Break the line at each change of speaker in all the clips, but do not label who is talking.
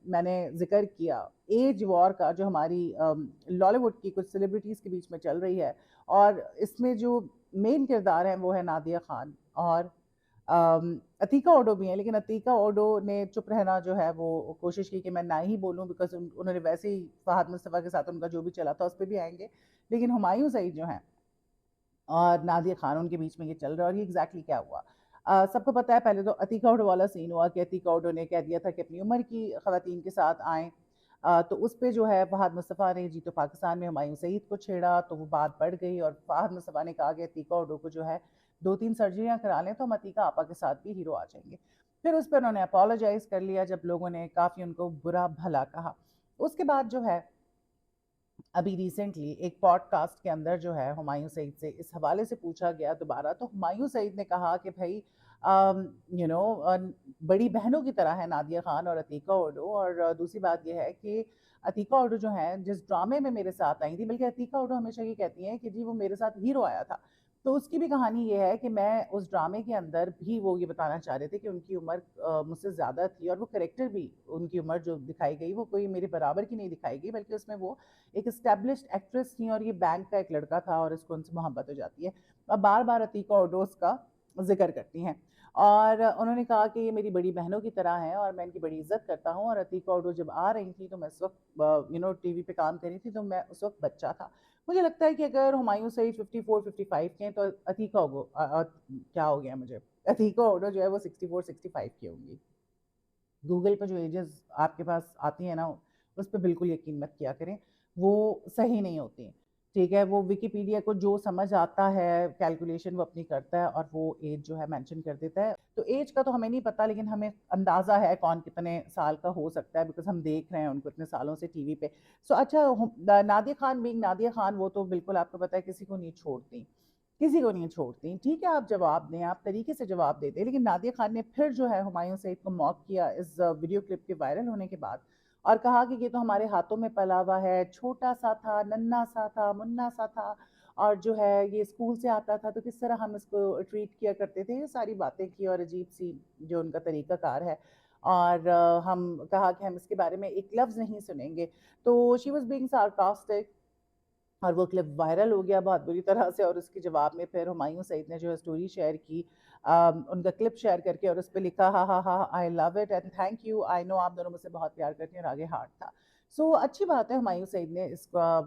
मैंने ज़िक्र किया एज वॉर का, जो हमारी लॉलीवुड की कुछ सेलिब्रिटीज़ के बीच में चल रही है, और इसमें जो मेन किरदार हैं वो है नादिया खान और अतीका ओडो भी हैं, लेकिन अतीका ओडो ने चुप रहना जो है वो कोशिश की कि मैं ना ही बोलूँ, बिकॉज़ उन्होंने वैसे ही फ़हाद मुस्तफ़ा के साथ उनका जो भी चला था उस पे भी आएँगे। लेकिन हुमायूँ सईद जो हैं और नादिया खान, उनके बीच में ये चल रहा है, और ये एग्ज़ैक्टली क्या हुआ? सबको पता है, पहले तो अतीका ओडो वाला सीन हुआ कि अतीका ओडो ने कह दिया था कि अपनी उम्र की ख़वातीन के साथ आएँ। तो उस पे जो है फ़हाद मुस्तफ़ा ने जी तो पाकिस्तान में हुमायूँ सईद को छेड़ा, तो वो बात बढ़ गई और फ़हाद मुस्तफ़ा ने कहा कि अतीका ओडो को जो है 2-3 सर्जरियाँ करा लें तो हम अतीका आपा के साथ भी हीरो आ जाएँगे। फिर उस पे उन्होंने अपोलोजाइज़ कर लिया जब लोगों ने काफ़ी उनको बुरा-भला कहा। उसके बाद जो है अभी रिसेंटली एक पॉडकास्ट के अंदर जो है हुमायूं सईद से इस हवाले से पूछा गया दोबारा, तो हुमायूं सईद ने कहा कि भाई यू नो बड़ी बहनों की तरह है नादिया खान और अतीका ओडो, और दूसरी बात यह है कि अतीका ओडो जो है जिस ड्रामे में मेरे साथ आई थी, बल्कि अतीका ओडो हमेशा ये कहती हैं कि जी वो मेरे साथ हीरो आया था, तो उसकी भी कहानी ये है कि मैं उस ड्रामे के अंदर भी वो ये बताना चाह रहे थे कि उनकी उम्र मुझसे ज़्यादा थी, और वो करेक्टर भी, उनकी उम्र जो दिखाई गई वो कोई मेरे बराबर की नहीं दिखाई गई, बल्कि उसमें वो एक एस्टेब्लिश्ड एक्ट्रेस थी और ये बैंक का एक लड़का था और इसको उनसे मोहब्बत हो जाती है। अब बार-बार अतीका ओडोस का ज़िक्र करती हैं, और उन्होंने कहा कि ये मेरी बड़ी बहनों की तरह हैं और मैं इनकी बड़ी इज़्ज़त करता हूँ, और अतीका ओडो जब आ रही थी तो मैं उस वक़्त टीवी पे काम कर रही थी, तो मैं उस वक़्त बच्चा था। मुझे लगता है कि अगर हुमायूँ सईद 54-55 के हैं तो अतीका ओगो क्या हो गया मुझे? अतीका ओडो जो है वो 64-65 की होंगी। गूगल पे जो एजेस आपके पास आती हैं ना, उस पे बिल्कुल यकीन मत किया करें, वो सही नहीं होती। ठीक है? वो विकिपीडिया को जो समझ आता है, कैलकुलेशन वो अपनी करता है और वो एज जो है मेंशन कर देता है। तो एज का तो हमें नहीं पता, लेकिन हमें अंदाज़ा है कौन कितने साल का हो सकता है, बिकॉज़ हम देख रहे हैं उनको इतने सालों से टीवी पे। सो अच्छा, नादिया खान बीइंग नादिया खान, वो तो बिल्कुल आपको पता है किसी को नहीं छोड़ती। किसी को नहीं छोड़ती। ठीक है, आप जवाब दें, आप तरीके से जवाब दे दें, लेकिन नादिया खान ने फिर जो है हुमायूँ सईद को मॉक किया इस वीडियो क्लिप के वायरल होने के बाद, और कहा कि ये तो हमारे हाथों में पला हुआ है, छोटा-सा था, नन्हा-सा था, मुन्ना-सा था, और जो है ये स्कूल से आता था तो किस तरह हम इसको ट्रीट किया करते थे। ये सारी बातें की और अजीब-सी जो उनका तरीक़ाकार है, और हम कहा कि हम इसके बारे में एक लफ्ज़ नहीं सुनेंगे। तो शी वाज़ बीइंग सार्कास्टिक, और वो क्लिप वायरल हो गया बहुत बुरी तरह से, और उसके जवाब में फिर हुमायूँ सईद ने जो है स्टोरी शेयर की, उनका क्लिप शेयर करके, और उस पे लिखा, हा हा हा, I love it and thank you, I know आप दोनों मुझसे बहुत प्यार करती हैं, और आगे हार्ट था। सो अच्छी बात है, हुमायूँ सईद ने इसका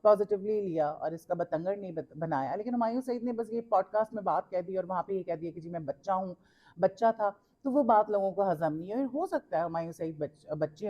पॉजिटिवली लिया और इसका बतंगड़ नहीं बनाया, लेकिन हुमायूँ सईद ने बस ये पॉडकास्ट में बात कह दी और वहाँ पे ये कह दिया कि जी मैं बच्चा हूँ, बच्चा था, तो वो बात लोगों को हजम नहीं है। हो सकता है हुमायूँ सईद बच्चे